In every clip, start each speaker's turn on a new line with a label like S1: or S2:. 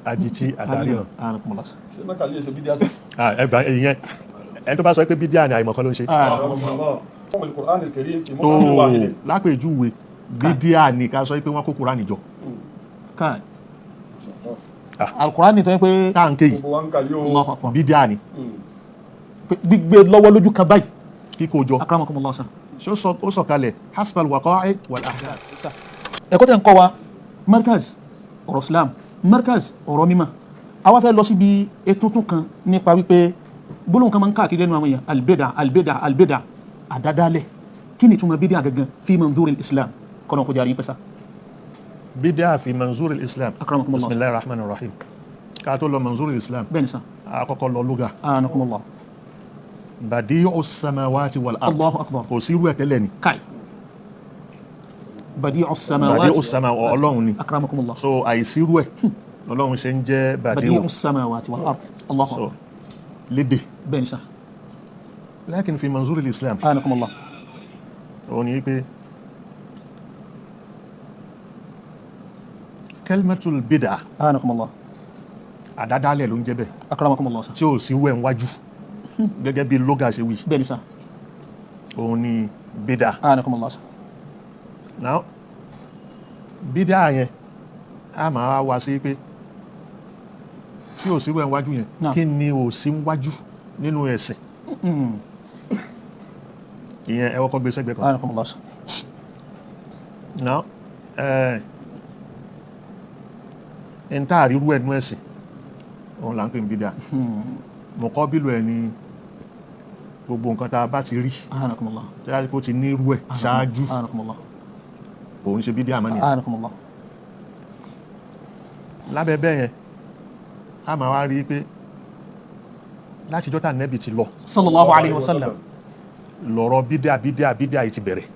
S1: adití àdáríran.
S2: ṣé nankali ṣe bídíà sí.
S1: ẹgbà ìyẹn ẹni tó bá sọ pé bídíà ni àìmọ̀kan ló ń ṣe. tó lápèjúwe bídíà ni ká sọ pé wọ́n kó Kùránì jọ.
S3: Al-Qur'an ni tó yẹ pé
S1: táǹkì yìí bídíà ni.
S3: gbígbé lọ́wọ́ lójú kan báyìí
S1: kíkó jọ.
S3: akramakumullah sa.
S1: ó sọ̀kalẹ̀ hasbal waqa'i wal ahdath.
S3: ẹ̀kọ́ tẹ̀ ń kọ́ wa Markaz ọ̀rọ̀ Islam, Markaz ọ̀rọ̀ mímọ́. a wá fẹ́ lọ síbi ètò tún kan nípa wípé gbólóhùn kan máa ń káàkiri lẹ́nu àwọn èèyàn albeda àdádálẹ̀. kí ni ìtumọ̀ bídíà gangan fi manzuril Islam kọ́nà kó jarí pẹ́sà.
S1: bídíà fi manzuril Islam.
S3: akramakumullah.
S1: bismillahir rahmanir rahim. ká tó lọ manzuril Islam.
S3: bẹ́ẹ̀ ni sà.
S1: àkọ́kọ́ lọ lugha.
S3: anakumullah.
S1: badi'us samawati wal ard.
S3: Allahu akbar.
S1: kò sí irú ẹ̀ tẹ́lẹ̀ ni.
S3: kai badi'us samawati.
S1: badi'us samawati Ọlọ́run ni.
S3: akramakumullah.
S1: so àìsírú ẹ̀ Ọlọ́run ṣe ń jẹ́ badi'us
S3: samawati wal ard. Allahu akbar.
S1: lédè.
S3: bẹ́ẹ̀ ni sà.
S1: lakin fi manzuril Islam.
S3: anakumullah.
S1: ó ní pé kalimatul bid'ah.
S3: anakumullah.
S1: àdádálẹ̀ ló ń jẹ́ bẹ́ẹ̀.
S3: akramakumullah sa.
S1: tí ò sí wẹ̀ níwájú gẹ́gẹ́ bí lugha ṣe wí.
S3: bẹ́ẹ̀ ni sà.
S1: òun ni bid'ah.
S3: anakumullah sa.
S1: now bid'ah yẹn a máa wá sí pé tí ò sí wẹ̀ níwájú yẹn kí ni ò sí níwájú nínú ẹ̀sìn. ìyẹn ẹ kọ́kọ́ gbé sẹ́gbẹ̀ẹ́ kan.
S3: anakumullah sa.
S1: now n tá àrírú ẹnu ẹ̀sìn òun là ń pè ní bídíà. mọ̀kọ́bílù ẹ̀ ni gbogbo nǹkan tá a bá ti rí
S3: anakumullah.
S1: tí a kò ti ní irú ẹ̀ ṣáájú
S3: anakumullah.
S1: òun ṣe bídíà mọ́ nìyẹn.
S3: anakumullah.
S1: lábẹ́ bẹ́ẹ̀ yẹn a máa wá rí i pé láti jọ́tà nẹ́bì ti lọ
S3: sallallahu alayhi wa sallam.
S1: lọ́rọ̀ bídíà yìí ti bẹ̀rẹ̀.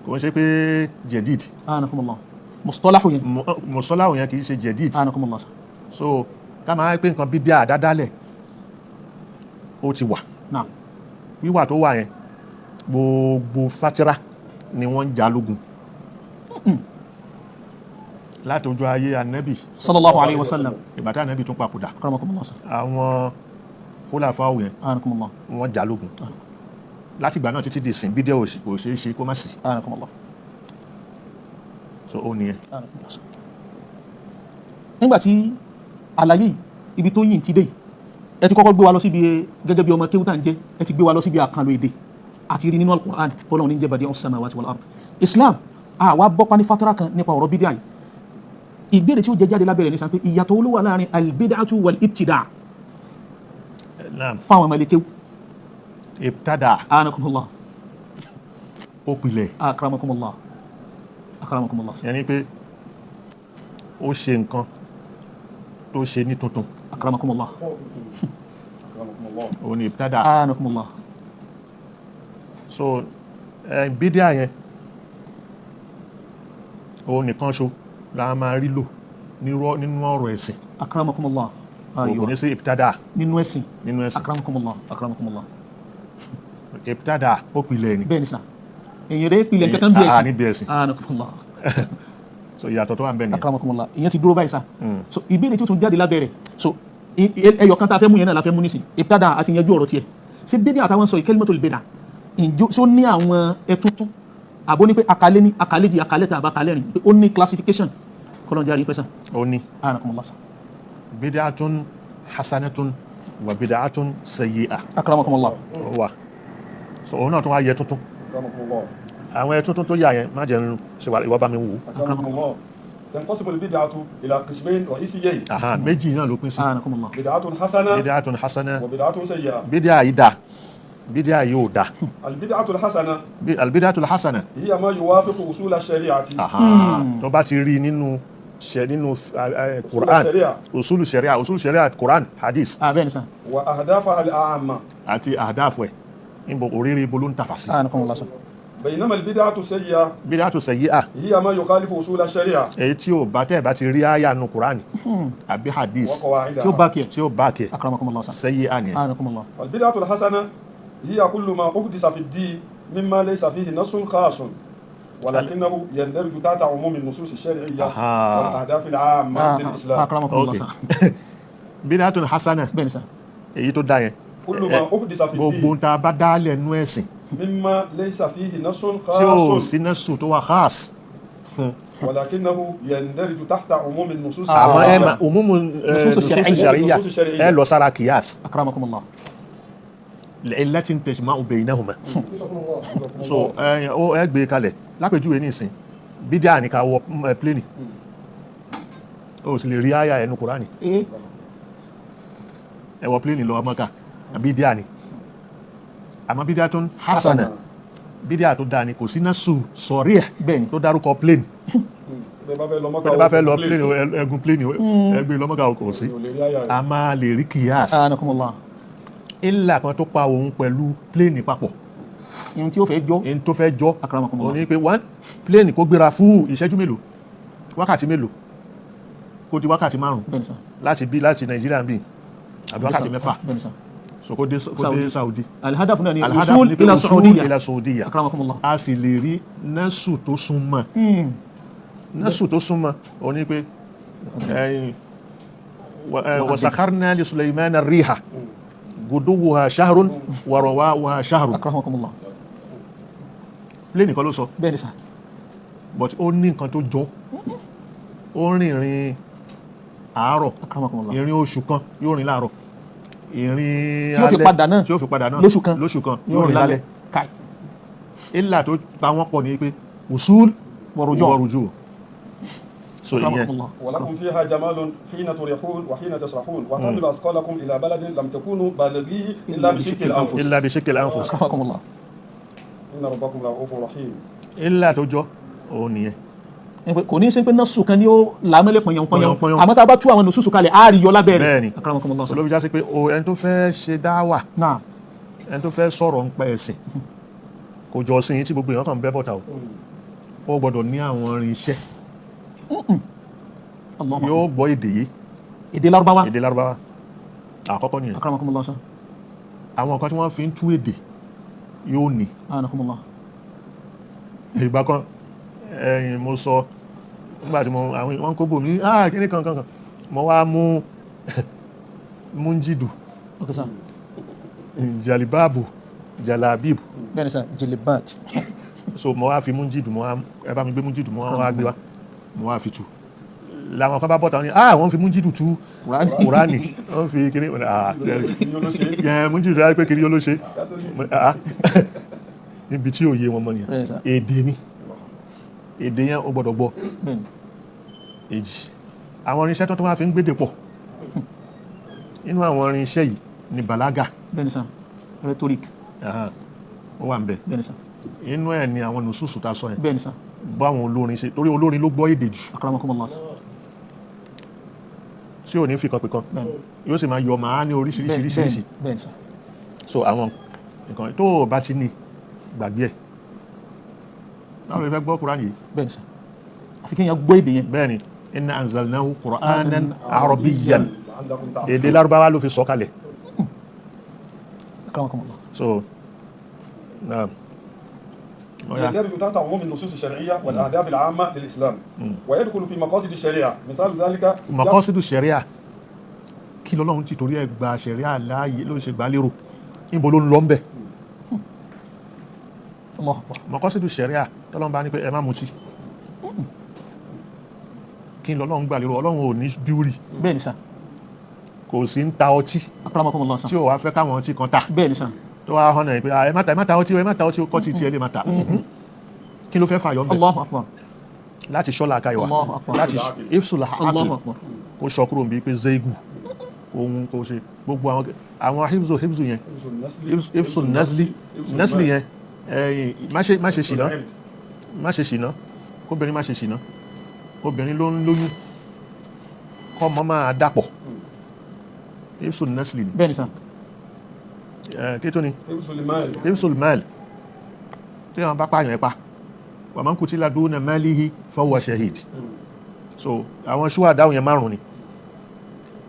S1: kò ń ṣe pé jẹ̀díd.
S3: anakumullah. mustalahu yẹn.
S1: mustalahu yẹn kì í ṣe jẹ̀díd.
S3: anakumullah.
S1: so ká máa pé nǹkan bídíà àdádálẹ̀ ó ti wà.
S3: naam.
S1: wíwà tó wà yẹn gbogbo fatira ni wọ́n ń jà lógun láti ojú ayé ànábì
S3: sallallahu alayhi wa sallam.
S1: ìgbà tí ànábì tún papòdà
S3: akramakumullah sa.
S1: àwọn fúlàfáà yẹn
S3: anakumullah.
S1: wọ́n jà lógun láti ìgbà náà títí di ìsìn bídíà kò ṣeé ṣe kó má sí.
S3: anakumullah.
S1: so ó nìyẹn.
S3: anakumullah sa. nígbà tí àlàyé ibi tó yìn ti dé ẹ ti kọ́kọ́ gbé wa lọ síbi gẹ́gẹ́ bí ọmọ kéwú tá ń jẹ́ ẹ ti gbé wa lọ síbi àkànlò èdè àti rí nínú al-Qur'an bọ́lá ní jẹ́ badi'us samawati wal ard. Islam àwa bọ́pá ní fatara kan nípa ọ̀rọ̀ bídíà yìí. ìgbèrè tí ó jẹ jáde lábẹ́rẹ̀ ní sàn pé ìyàtọ̀ olówó láàrin al-bid'atu wal-ibtida' fáwọn ọmọ ilé kéwú.
S1: ibtada.
S3: anakumullah.
S1: ó pilẹ̀.
S3: akramakumullah. akramakumullah.
S1: yẹn ni pé ó ṣe nǹkan tó ṣe ní tuntun.
S3: akramakumullah.
S1: òun ni ibtada.
S3: anakumullah.
S1: so bídíà yẹn òun nìkan ṣo la máa rí lò nínú ọ̀rọ̀ ẹ̀sìn.
S3: akramakumullah.
S1: kò ní sí ibtada.
S3: nínú ẹ̀sìn.
S1: akramakumullah.
S3: akramakumullah.
S1: ibtada ó pilẹ̀ ni.
S3: bẹ́ẹ̀ ni sà. èyàn rẹ̀ pilẹ̀ kankan bí ẹ̀sìn.
S1: níbi ẹ̀sìn.
S3: anakumullah.
S1: so ìyàtọ̀ tó wà ń bẹ nìyẹn.
S3: akramakumullah. ìyẹn ti dúró báyìí sà. so ìbéèrè tí ó tún jáde lábẹ́rẹ̀ so ẹyọ kan tá a fẹ́ mú yẹn náà la fẹ́ mú nísìn ibtada àti yanjú ọ̀rọ̀ tiẹ̀ ṣé bídíà àtàwọn sọ kalimatul bid'ah ìjọ so ní àwọn ẹtuntun àbó ní pé akalé ní akaléjì akalẹ́ta àbá kalẹ́rin pé ó ní classification kọlọ́njà rí pẹ́sàn.
S1: ó ní.
S3: anakumullah sa.
S1: bid'atun hasanatun wa bid'atun sayyi'ah.
S3: akramakumullah.
S1: wà so òun náà tún wá yẹ tuntun. àwọn ẹtuntun tó yà yẹn má jẹ́ ṣe wà ìwọ bá mi wò.
S2: akramakumullah. تنقسم البدعة إلى قسمين رئيسيين.
S1: méjì náà ló pín sí.
S2: بدعة حسنة.
S1: بدعة حسنة.
S2: وبدعة سيئة.
S1: bídíà yìí dá bídíà yìí ò dá.
S2: البدعة الحسنة.
S1: البدعة الحسنة.
S2: هي ما يوافق أصول الشريعة.
S1: tó bá ti rí nínú Quran usul sharia Quran hadith.
S3: bẹ́ẹ̀ ni sà.
S2: وأهدافها العامة.
S1: àti àdáfù ẹ̀ níbo oríire ibo ló ń tàfà sí.
S3: anakumullah sa.
S2: بينما البدعة السيئة.
S1: بدعة سيئة.
S2: هي ما يخالف أصول الشريعة.
S1: èyí tí ó bá tẹ́ bá ti rí àyà nínú Quran àbí hadith
S2: وقواعدها.
S3: tí ó bá kí ẹ. akramakumullah sa.
S1: سيئة ni.
S3: anakumullah.
S2: البدعة الحسنة هي كل ما أحدث في الدين مما ليس فيه نص خاص ولكنه يندرج تحت عموم النصوص الشرعية والأهداف العامة للإسلام.
S3: أكرمكم الله صح.
S1: bid'atun hasana
S3: bẹ́ẹ̀ ni sà.
S1: èyí tó dá yẹn
S2: كل ما أحدث في
S1: gbogbo
S2: الدين
S1: tá a bá dálẹ̀ nú ẹ̀sìn
S2: مما ليس فيه نص
S1: tí ó
S2: خاص
S1: sí nẹ́sù tó wà khas fún
S2: ولكنه يندرج تحت عموم النصوص
S1: àmọ́ ẹ
S2: الشرعية.
S1: ma umumu
S3: Nusus
S1: nusus
S3: shar'iyya.
S1: shar'iyya ẹ lọ sára kìyàs
S3: أكرمكم الله.
S1: li'illatin tajma'u baynahuma so ẹ gbé kalẹ̀ lápèjúwe nísìn bídíà ní ká wọ plénì ó sì lè rí àyà ẹnu Kùránì ẹ wọ plénì lọ Mákà bídíà ni àmọ́ bídíà tó ń hasana bídíà tó dáa ni kò sí násù sọ̀rí ẹ̀
S3: Bẹ́ẹ̀ni.
S1: tó dárúkọ plénì
S2: bẹ́ẹ̀ bá fẹ́ lọ Mákà
S1: bẹ́ẹ̀ bá fẹ́ lọ plénì ẹgùn plénì ẹgbẹ́ lọ Mákà kò sí
S2: ò lè rí àyà rẹ̀.
S1: a máa lè rí kìyàs
S3: أكرمكم الله.
S1: ìlà kan tó pa òun pẹ̀lú plénì papọ̀
S3: ihun tí ó fẹ́ jọ.
S1: èyí tó fẹ́ jọ
S3: Akramakum
S1: ó
S3: Allah.
S1: ní pé one plénì kó gbéra fún ìṣẹ́jú mélòó wákàtí mélòó kó di wákàtí márùn
S3: bẹ́ẹ̀ ni sà.
S1: láti Nàìjíríà bí àbí wákàtí mẹ́fà
S3: bẹ́ẹ̀ ni sà.
S1: so kó dé Saudi
S3: الهدف náà ni
S1: Al-hadaf
S3: usul
S1: ni pé
S3: ila
S1: usul
S3: Saudiya.
S1: ila Saudiya
S3: أكرمكم الله.
S1: a sì lè rí nẹ́sù tó súnmọ́ nẹ́sù tó súnmọ́ ó ní pé wasakharna li Sulaymana riha guduwuha shahrun wa rawa'uha shahrun
S3: أكرمكم الله.
S1: plénì kan ló sọ
S3: bẹ́ẹ̀ ni sà.
S1: but ó ní nǹkan tó jọ ó rìnrìn àárọ̀
S3: أكرمكم الله.
S1: ìrìn oṣù kan yóò rìn láàárọ̀ ìrìn
S3: Tí ó fi
S1: alẹ́
S3: padà náà.
S1: tí ó fi padà náà
S3: Lóṣù kan.
S1: yóò rìn lálẹ́
S3: káì.
S1: ìlà tó pa wọ́n pọ̀ ní pé usul
S3: ورجوع.
S1: ورجوع so
S3: أكرمكم
S1: ìyẹn
S3: الله.
S2: ولكم فيها جمال حين تريحون وحين تسرحون وتحملوا أثقالكم إلى بلد لم تكونوا بالغيه إلا بشق الأنفس
S1: ìlà بشق الأنفس
S3: أكرمكم الله.
S2: إن ربكم لرؤوف رحيم.
S1: ìlà tó jọ òun nìyẹn
S3: kò ní í ṣe pé nọ́ọ̀sù kan ni ó làmẹ́lẹ̀ pọ̀nyànpọ̀nyàn
S1: Pọ̀nyànpọ̀nyàn.
S3: àmọ́ tá a bá tú àwọn nùsùsù kalẹ̀ á rí yọ lábẹ́ rẹ̀.
S1: bẹ́ẹ̀ni
S3: أكرمكم الله.
S1: olóbi já sí pé ẹni tó fẹ́ ṣe dáwà
S3: náà
S1: ẹni tó fẹ́ sọ̀rọ̀ ń pa ẹ̀sìn kò jọ sí yín tí gbogbo èèyàn kàn ń bẹ́ bọ̀tà o ó gbọ́dọ̀ ní àwọn irinṣẹ́
S3: Allahu
S1: yóò gbọ́ èdè yìí
S3: èdè Lárúbáwá.
S1: èdè Lárúbáwá àkọ́kọ́ nìyẹn
S3: أكرمكم الله sir.
S1: àwọn nǹkan tí wọ́n fi ń tú èdè yóò ní
S3: أكرمكم الله.
S1: ìgbà kan ẹ̀yìn mo sọ nígbà tí wọ́n kó bò mí kíní kankan mo wá mú múnjìdù
S3: ok sir.
S1: jalibabu jalabibu
S3: bẹ́ẹ̀ ni sir jilibat.
S1: so mo wá fi múnjìdù ẹ bá mi gbé múnjìdù mo wá gbé wá mo wá fi tú làwọn kan bá bọ́ta wọn ni wọ́n fi múnjìdù tú Kùránì wọ́n fi kíní múnjìdù rẹ̀ pé kiri yóò ló ṣe níbi tí òye wọn mọ nìyẹn
S3: Bẹ́ẹ̀ sir.
S1: èdè ni èdè yẹn ó gbọ́dọ̀ gbọ́
S3: bẹ́ẹ̀ ni.
S1: èjì àwọn irinṣẹ́ tó máa fi ń gbédè pọ̀ inú àwọn irinṣẹ́ yìí ni bàlágà
S3: bẹ́ẹ̀ ni sir rhetoric.
S1: ó wà ń bẹ
S3: bẹ́ẹ̀ ni sir.
S1: inú ẹ̀ ni àwọn nùsùsù tá a sọ yẹn
S3: bẹ́ẹ̀ ni sir.
S1: bá àwọn olórin ṣe torí olórin ló gbọ́ èdè jù
S3: أكرمكم الله sir.
S1: tí ò ní fi kan pè kan
S3: bẹ́ẹ̀ ni.
S1: yóò sì máa yọ màá ní oríṣiríṣiríṣiríṣi
S3: bẹ́ẹ̀ ni sir.
S1: so àwọn nǹkan tó o bá ti ní gbàgbé ẹ̀ báwo ló fẹ́ gbọ́ Kùránì yìí
S3: bẹ́ẹ̀ ni sir. àfi kéèyàn gbọ́ èdè yẹn.
S1: bẹ́ẹ̀ ni inna anzalnahu Qur'anan Arabiyyan
S2: عندكم تعقيب.
S1: èdè Lárúbáwá ló fi sọ kalẹ̀
S3: أكرمكم الله.
S1: so naam
S2: يندرج تحت عموم النصوص الشرعية والأهداف العامة للإسلام ويدخل في مقاصد الشريعة مثال ذلك
S1: maqasidu sharia kí lọ́lọ́run ti torí ẹ̀ gba sharia láàyè ló ń ṣe gbà lérò níbo ló ń lọ ń bẹ̀
S3: الله أكبر.
S1: maqasidu sharia tọ́lọ́run bá ní pé ẹ má mutí kí lọ́lọ́run gbà lérò ọlọ́run ò ní bíúrì
S3: bẹ́ẹ̀ ni sir.
S1: kò sí ń ta ọtí
S3: أكرمكم الله
S1: tí
S3: sir.
S1: ò wá fẹ́ káwọn ọtí kan ta
S3: bẹ́ẹ̀ ni sir.
S1: tó wá hàn náà pé ẹ má ta ọtí o ẹ má ta ọtí o kọ́ ti tiẹ̀ lè má ta kí ló fẹ́ fàyọ̀ ń bẹ̀
S3: الله أكبر.
S1: láti ṣọ́lá akáyọ̀
S3: Allahu
S1: wa
S3: Akbar.
S1: láti ifsula
S3: الله
S1: akil
S3: أكبر.
S1: kó sọ kúrò bí pé zeigu ohun kò ṣe gbogbo àwọn hifzu yẹn ifsul nasli yẹn má ṣe ṣìnà kóbìnrin má ṣe ṣìnà obìnrin ló ń lóyún kọ́ mọ́ máa dàpọ̀ ifsul nasli ni
S3: bẹ́ẹ̀ ni sir.
S1: kí tó ni
S2: حفظ المال
S1: ifsul mal tí wọ́n bá pààyàn pa wa man qutila duna malihi fahuwa shahid so àwọn ṣúwà dáhùn yẹn márùn ni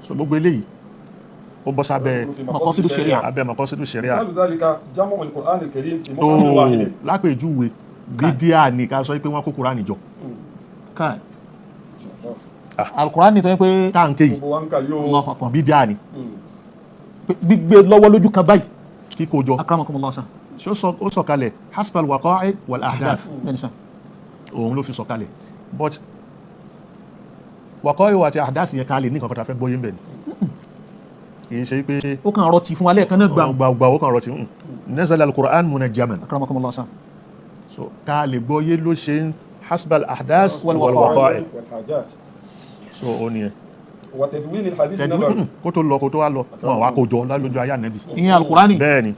S1: so gbogbo eléyìí ó bọ́ sábẹ́
S3: مقاصد الشريعة.
S1: abẹ́ maqasidu sharia
S2: مثال ذلك جمع القرآن الكريم في
S1: tó
S2: مصحف واحد
S1: lápèjúwe Bidia ni ká sọ pé wọ́n kó Kùránì jọ.
S3: Káì. Al-Qur'an tó yẹ pé
S1: táǹkì yìí
S2: gbogbo wa ń kà yóò.
S3: Allahu Akbar.
S1: Bidia ni
S3: gbígbé lọ́wọ́ lójú kan báyìí.
S1: kíkó jọ.
S3: Akramakumullah sa.
S1: ó sọ̀kalẹ̀ hasbal waqa'i wal ahdath
S3: Bẹ́ẹ̀ni sà.
S1: òun ló fi sọ̀kalẹ̀ but waqa'i àti ahdath yẹn ká lè ní kankan tá fẹ́ gbóyé ń bẹ̀ ni kì í ṣe pé
S3: Ó kàn rọtì fún wa lẹ́ẹ̀kan náà gbà.
S1: gbàgbà ó kàn rọ̀ tí nazala al-Qur'an munajjaman
S3: Akramakumullah sa.
S1: so ká lè gbóyé ló ṣe ń hasbal ahdath wal waqa'i
S2: والحاجات
S1: so ó ní ẹ
S2: وتدوين الحديث النبوي.
S1: kó tó wá lọ wọn wá kó jọ lójú ayé Ànábì
S3: Ìyẹn Al-Qur'an.
S1: bẹ́ẹ̀ ni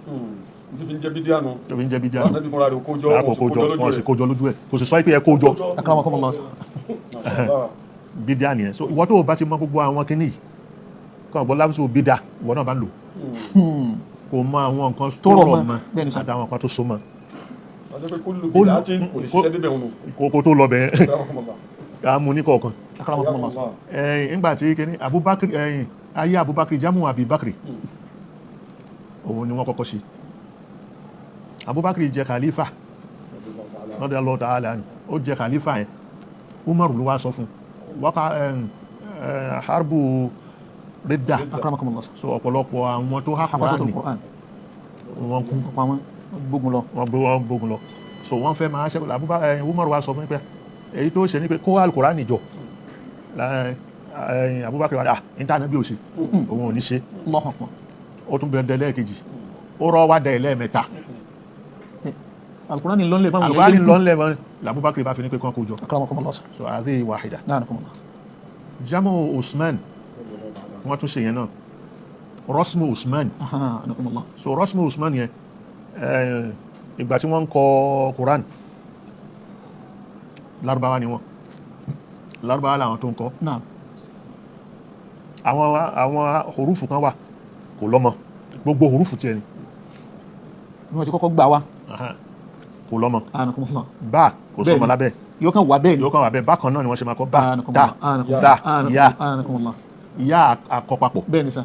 S2: Ti fi ń jẹ́ bídíà nù.
S1: tó fi ń jẹ́ Bidia
S2: Àwọn Ànábì fúnra rẹ̀ kó jọ.
S1: kó jọ wọn sì kó jọ lójú ẹ̀ kò sì sọ pé ẹ kó jọ
S3: Akramakumullah sa.
S1: Bidia nìyẹn so ìwọ tó o bá ti mọ gbogbo àwọn kinní yìí kàn gbọ́ lábùsù Bidia ìwọ náà bá ń lò kò mọ àwọn nǹkan tó rọ̀ mọ́
S3: Bẹ́ẹ̀ni sà.
S1: àtàwọn nǹkan tó so mọ́
S2: Àti pé kúlù bídíà tí kò lè ṣiṣẹ́ débẹ̀ òun.
S1: kó tó lọ bẹ̀ẹ́ ká mú ní kọ̀ọ̀kan
S3: Akramakumullah sa.
S1: nígbà tí kinní Abubakar ayé Abubakar jamu Abi Bakr òun ni wọ́n kọ́kọ́ ṣe Abubakar jẹ́ khalifa radiyallahu ta'ala anhu ó jẹ́ khalifa yẹn Umar ló wá sọ fún wákà harbu ridda
S3: Akramakumullah sa.
S1: so ọ̀pọ̀lọpọ̀ àwọn tó há
S3: Hafazatul
S1: Kùránì
S3: Qur'an.
S1: wọn kú
S3: Pa wọn gbógun lọ.
S1: wọ́n gbógun lọ so wọ́n fẹ́ máa ṣe Abubakar Umar wá sọ fún pé èyí tó ṣe ní pé kó Al-Qur'ani jọ Abubakar wà ìntànà bí ó ṣe òun ò ní ṣe
S3: Allahu Akbar.
S1: ó tún bẹ̀rẹ̀ lẹ́ẹ̀kejì ó rọ́ wá dẹ̀ lẹ́ẹ̀mẹ́ta
S3: Al-Qur'an lọ́nlẹ̀ fáwọn
S1: Al-Qur'ani lọ́nlẹ̀ mọ́ Abubakar bá fi ní pé kán kó jọ
S3: Akramakumullah sa.
S1: so hadhihi wahida
S3: Anakumullah.
S1: jamu Uthman wọ́n tún ṣe yẹn náà rosmu Uthman
S3: Anakumullah.
S1: so rosmu Uthman yẹn ìgbà tí wọ́n ń kọ Quran Lárúbáwá ni wọ́n Lárúbáwá làwọn tó ń kọ
S3: Naam.
S1: àwọn hurufu kan wà kò lọ́mọ gbogbo hurufu tiẹ̀ ni
S3: Bí wọ́n ti kọ́kọ́ gbà wá.
S1: kò lọ́mọ
S3: Anakumullah.
S1: bá kò sọmọ
S3: Bẹ́ẹ̀ni.
S1: lábẹ́
S3: Yóò kàn wà bẹ́ẹ̀ ni.
S1: yóò kàn wà bẹ́ẹ̀ bákan náà ni wọ́n ṣe máa kọ bá
S3: Anakumullah.
S1: dá ìyá
S3: Anakumullah.
S1: ìyá àkọpapọ̀
S3: Bẹ́ẹ̀ni sà.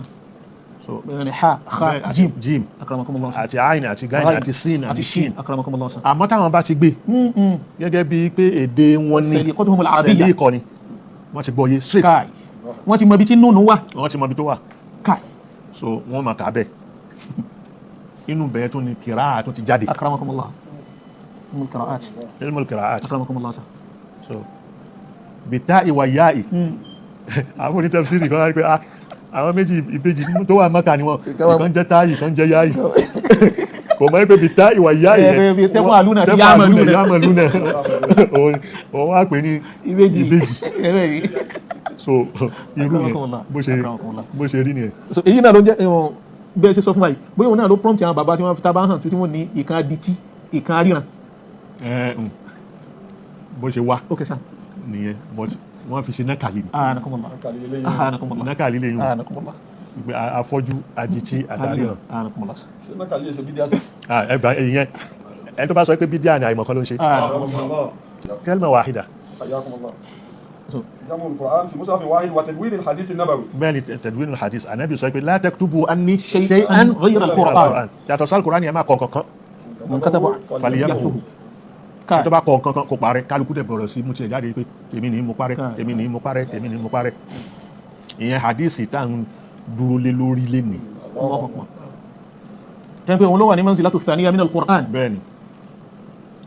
S1: so
S3: Bẹ́ẹ̀ni ha, kha,
S1: bẹ́ẹ̀
S3: jim.
S1: jim
S3: Akramakumullah sa.
S1: àti ayin àti gain àti sin àti shin
S3: Akramakumullah sa.
S1: àmọ́ táwọn bá ti gbé gẹ́gẹ́ bíi pé èdè wọn ní
S3: Saliqatuhumul arabiyya.
S1: sẹ́lí ìkọ́ni wọ́n ti gbọ́ yé straight
S3: Káì. Wọ́n ti mọ ibi tí nùnú wà.
S1: wọ́n ti mọ ibi tó wà
S3: Káì.
S1: so wọ́n máa kà á bẹ́ẹ̀ inú bẹ́ẹ̀ tó ní kìrá tó ti jáde
S3: Akramakumullah. Ilmul qira'at.
S1: ilmul qira'at
S3: Akramakumullah sa.
S1: so bita ìwà yá ì àwọn onítẹ̀fsírì kan láti pé àwọn méjì ìbejì tó wà Mákà ni wọn ìkan jẹ́ táyì ìkan jẹ́ yáyì kò mọ̀ pé bita ìwà yá ì
S3: Bí tẹ́fún àlúnà ti
S1: yámàlúnà òun wá pè ní ìbejì
S3: Ìbejì.
S1: so irú yẹn bó ṣe rí nìyẹn.
S3: So èyí náà ló jẹ́ bẹ́ẹ̀ ṣe sọ fún wa yìí bóyá òun náà ló prompt àwọn bàbá tí wọ́n fi tábà hàn tí wọ́n ní ìkan adití ìkan aríran.
S1: bó ṣe wá
S3: Ok sir.
S1: nìyẹn but wọ́n fi ṣe nákàlí ni
S3: Anakumullah. Anakumullah.
S1: nákàlí lẹ́yìn
S3: Anakumullah.
S1: afọ́jú adití àtàríran.
S3: Anakumullah.
S2: Ṣé nákàlí ṣe bídíà sí?
S1: ẹgbà ìyẹn ẹni tó bá sọ pé Bidia ni àìmọ̀kan ló ń ṣe kalma wahida
S2: حياكم الله.
S3: So
S2: جمع القرآن في مصحف واحد وتدوين الحديث النبوي.
S1: bẹ́ẹ̀ ni tadwin al-hadith Ànábì sọ pé la taktubu anni
S3: shay'an
S1: shay'an
S3: ghayra al-Qur'an.
S1: yàtọ̀ sí al-Qur'an yẹn máa kọ kankan
S3: man kataba
S1: falyahu tó bá kọ kankan kó parẹ́ kálukú dẹ̀ bọ̀rọ̀ sí mú tiẹ̀ jáde pé tèmi ní mo parẹ́ tèmi ní mo parẹ́ tèmi ní mo parẹ́ ìyẹn hadith tá ń dúró lé lórí lénìí.
S3: Allahu Akbar. Tẹ́ńpẹ́ òun ló wà ní manzilatu thaniya min al-Qur'an.
S1: bẹ́ẹ̀ ni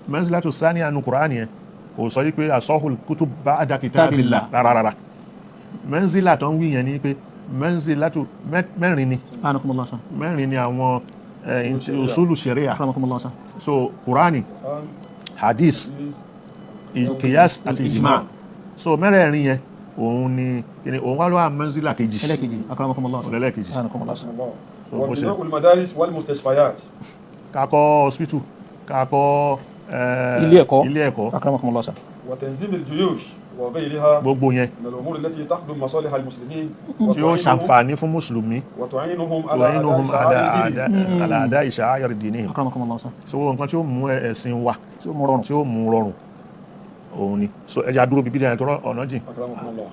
S1: manzilatu thaniya nu Qur'an yẹn kò sọ pé asahul kutub ba'da kitabillah rárá manzila tó ń wí yẹn ni pé manzilatu mẹ́rin ni
S3: Anakumullah sa.
S1: mẹ́rin ni àwọn usulu sharia
S3: Akramakumullah sa.
S1: so Qur'ani hadith qiyas àti ijma so mẹ́rẹ̀ẹ̀rin yẹn òun ni kíni òun wá ló wà manzila kejì
S3: Ẹlẹ́kejì. Akramakumullah sa.
S1: ẹlẹ́kejì
S3: Anakumullah sa.
S2: وبناء المدارس والمستشفيات.
S1: kakọ́ hospital kakọ́
S3: Ilé ẹ̀kọ́.
S1: ilé ẹ̀kọ́
S3: Akramakumullah sa.
S2: وتنظيم الجيوش وغيرها
S1: gbogbo yẹn
S2: من الأمور التي تخدم مصالح المسلمين
S1: tí ó ṣàǹfààní fún mùsùlùmí
S2: وتعينهم
S1: tu'inuhum
S2: على
S1: ala ada'i sha'air dinihim
S3: Akramakumullah sa.
S1: so nǹkan tí ó mú ẹ̀sìn wa
S3: Tí ó mú rọrùn.
S1: tí ó mú rọrùn òun ni so ẹja dúró bíbí dáhùn tó ọ̀nà jìn
S2: أكرمكم الله.